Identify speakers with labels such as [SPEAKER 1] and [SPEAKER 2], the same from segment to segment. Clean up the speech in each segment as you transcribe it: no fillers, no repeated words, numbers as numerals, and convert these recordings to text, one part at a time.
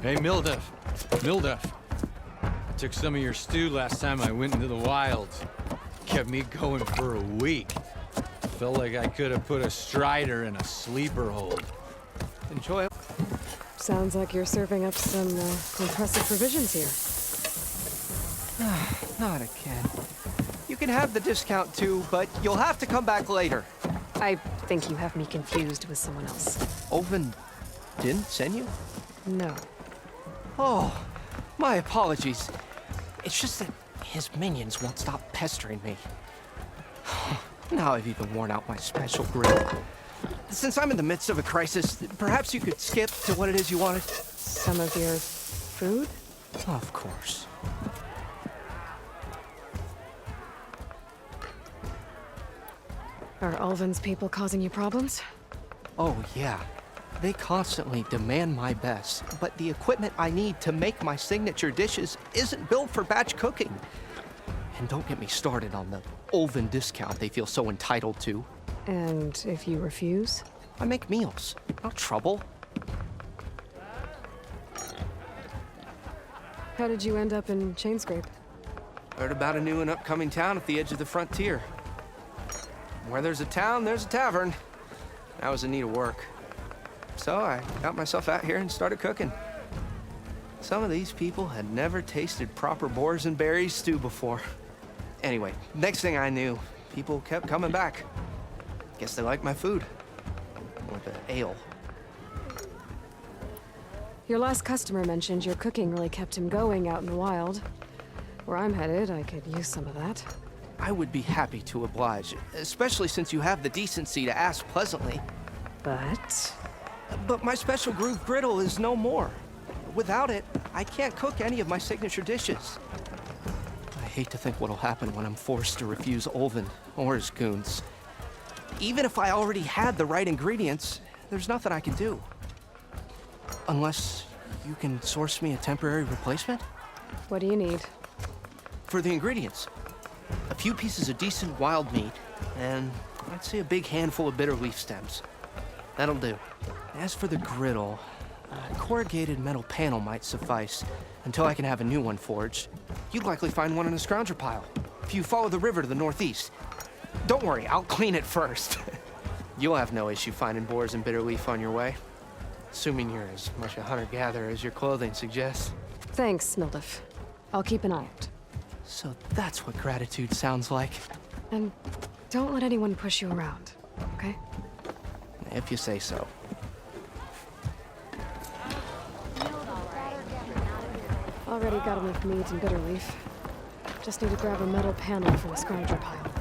[SPEAKER 1] Hey, Mildef. Mildef. Took some of your stew last time I went into the wilds. Kept me going for a week. Felt like I could have put a strider in a sleeper hold. Enjoy it.
[SPEAKER 2] Sounds like you're serving up some impressive provisions here.
[SPEAKER 3] Not again. You can have the discount too, but you'll have to come back later.
[SPEAKER 2] I think you have me confused with someone else.
[SPEAKER 3] Oven didn't send you?
[SPEAKER 2] No.
[SPEAKER 3] Oh, my apologies. It's just that his minions won't stop pestering me. Now I've even worn out my special grill. Since I'm in the midst of a crisis, perhaps you could skip to what it is you wanted?
[SPEAKER 2] Some of your food?
[SPEAKER 3] Of course.
[SPEAKER 2] Are Ulvin's people causing you problems?
[SPEAKER 3] Oh, yeah. They constantly demand my best, but the equipment I need to make my signature dishes isn't built for batch cooking. And don't get me started on the Ulvin discount they feel so entitled to.
[SPEAKER 2] And if you refuse?
[SPEAKER 3] I make meals, not trouble.
[SPEAKER 2] How did you end up in Chainscrape?
[SPEAKER 3] Heard about a new and upcoming town at the edge of the frontier. Where there's a town, there's a tavern. I was in need of work. So I got myself out here and started cooking. Some of these people had never tasted proper boars and berries stew before. Anyway, next thing I knew, people kept coming back. Guess they liked my food. Or the ale.
[SPEAKER 2] Your last customer mentioned your cooking really kept him going out in the wild. Where I'm headed, I could use some of that.
[SPEAKER 3] I would be happy to oblige, especially since you have the decency to ask pleasantly. But my special groove griddle is no more. Without it, I can't cook any of my signature dishes. I hate to think what'll happen when I'm forced to refuse Ulvin or his goons. Even if I already had the right ingredients, there's nothing I can do. Unless you can source me a temporary replacement?
[SPEAKER 2] What do you need?
[SPEAKER 3] For the ingredients, a few pieces of decent wild meat, and I'd say a big handful of bitter leaf stems. That'll do. As for the griddle, a corrugated metal panel might suffice until I can have a new one forged. You'd likely find one in a scrounger pile, if you follow the river to the northeast. Don't worry, I'll clean it first. You'll have no issue finding boars and bitter leaf on your way. Assuming you're as much a hunter-gatherer as your clothing suggests.
[SPEAKER 2] Thanks, Mildef. I'll keep an eye out.
[SPEAKER 3] So that's what gratitude sounds like.
[SPEAKER 2] And don't let anyone push you around, okay?
[SPEAKER 3] If you say so.
[SPEAKER 2] Already got enough meat and bitter leaf. Just need to grab a metal panel from a scrounger pile.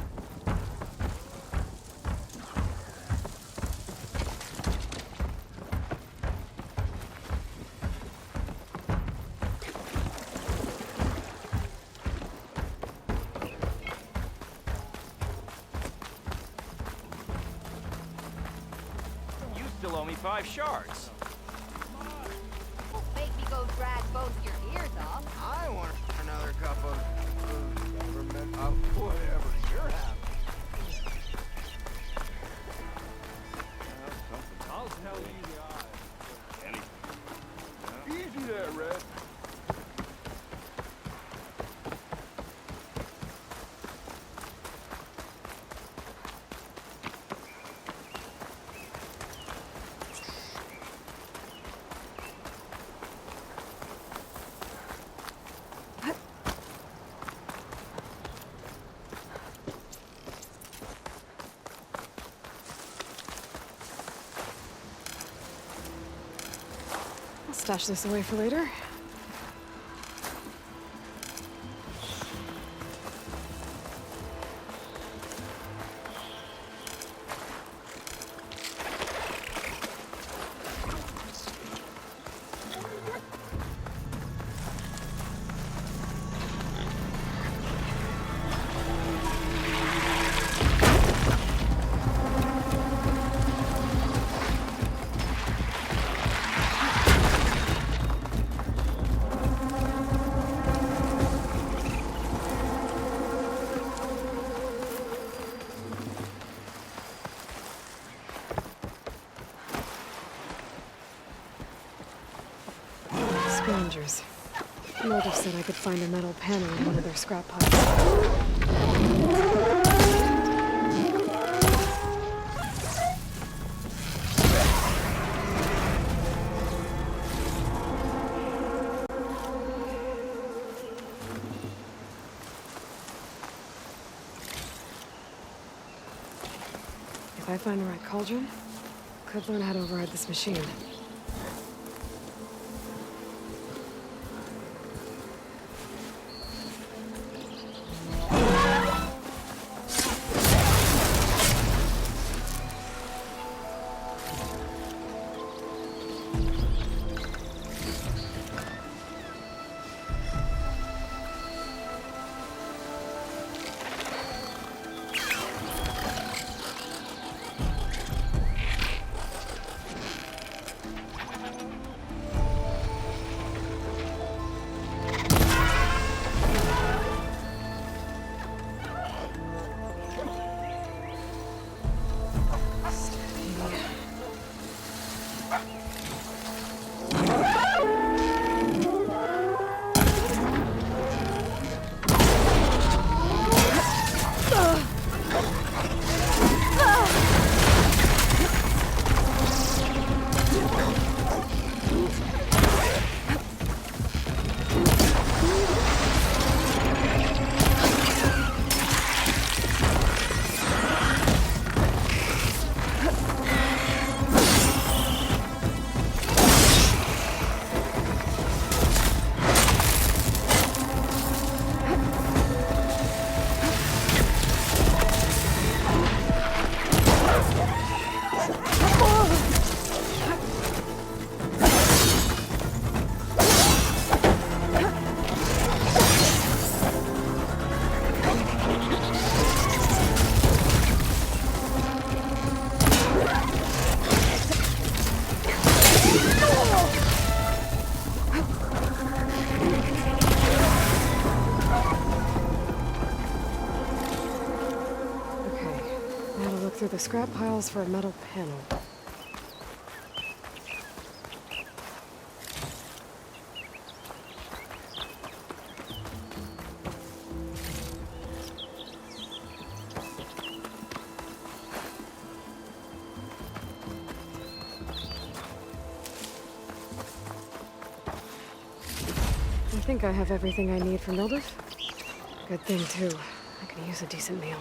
[SPEAKER 4] You still owe me 5 shards.
[SPEAKER 5] Make me go drag both your ears off.
[SPEAKER 6] I want another cup of whatever you're having.
[SPEAKER 4] I'll tell you the eyes.
[SPEAKER 6] Easy there, Red.
[SPEAKER 2] I'll stash this away for later. scavengers. Motive said I could find a metal panel in one of their scrap piles. If I find the right cauldron, could learn how to override this machine. Through the scrap piles for a metal panel. I think I have everything I need for Mildif. Good thing, too. I could use a decent meal.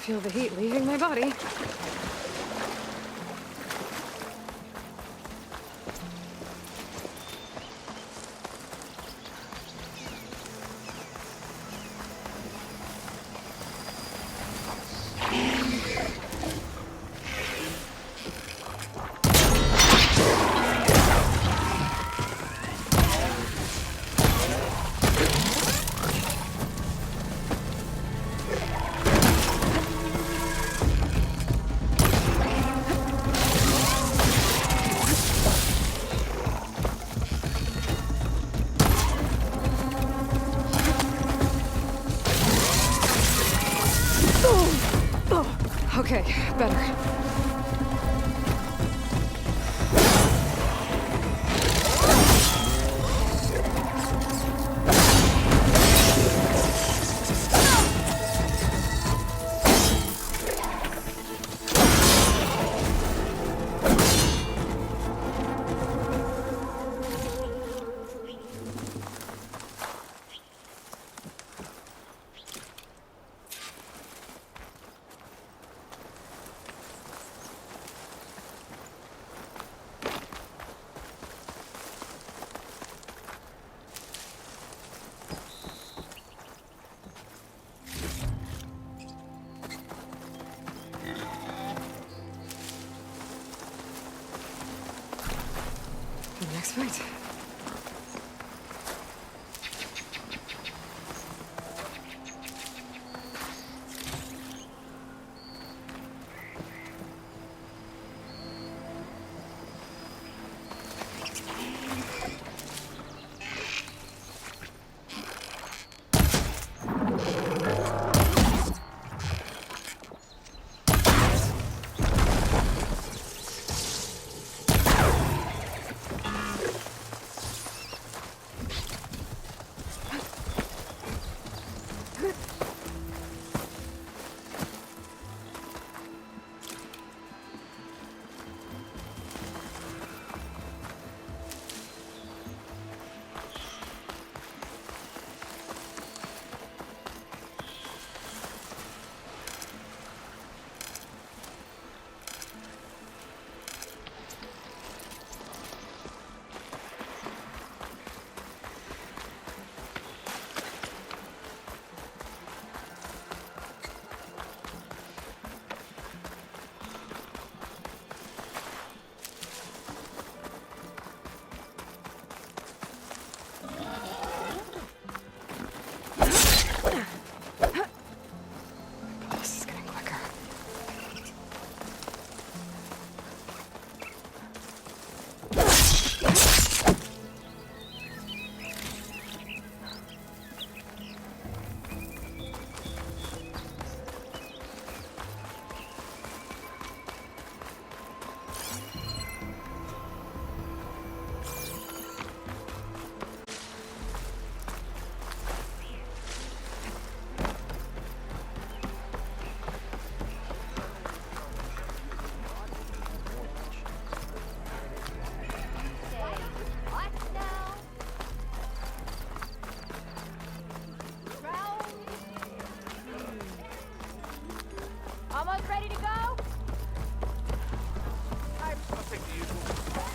[SPEAKER 2] Feel the heat leaving my body. Okay, better. Next fight.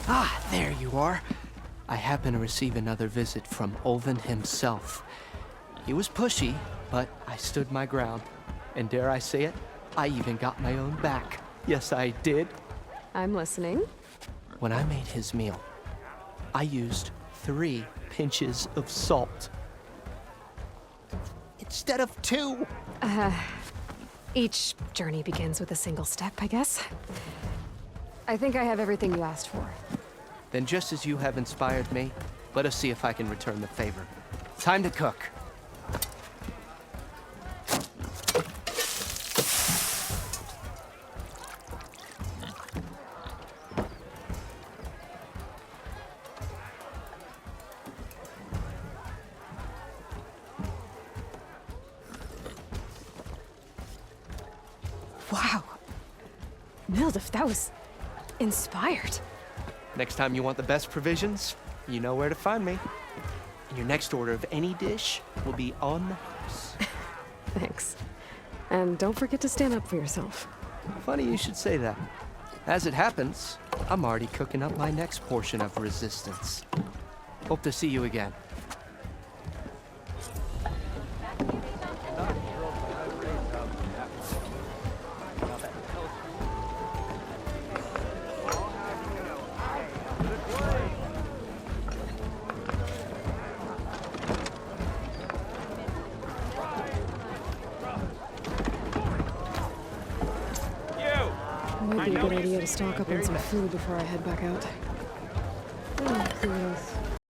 [SPEAKER 3] Ah, there you are. I happen to receive another visit from Olven himself. He was pushy, but I stood my ground. And dare I say it, I even got my own back. Yes, I did.
[SPEAKER 2] I'm listening.
[SPEAKER 3] When I made his meal, I used 3 pinches of salt. Instead of 2.
[SPEAKER 2] Each journey begins with a single step, I guess. I think I have everything you asked for.
[SPEAKER 3] Then just as you have inspired me, let us see if I can return the favor. Time to cook.
[SPEAKER 2] Wow. Mildef, that was inspired.
[SPEAKER 3] Next time you want the best provisions, you know where to find me. And your next order of any dish will be on the house.
[SPEAKER 2] Thanks. And don't forget to stand up for yourself.
[SPEAKER 3] Funny you should say that. As it happens, I'm already cooking up my next portion of resistance. Hope to see you again.
[SPEAKER 2] Might be a good idea to stock up on some food before I head back out. Oh, yes.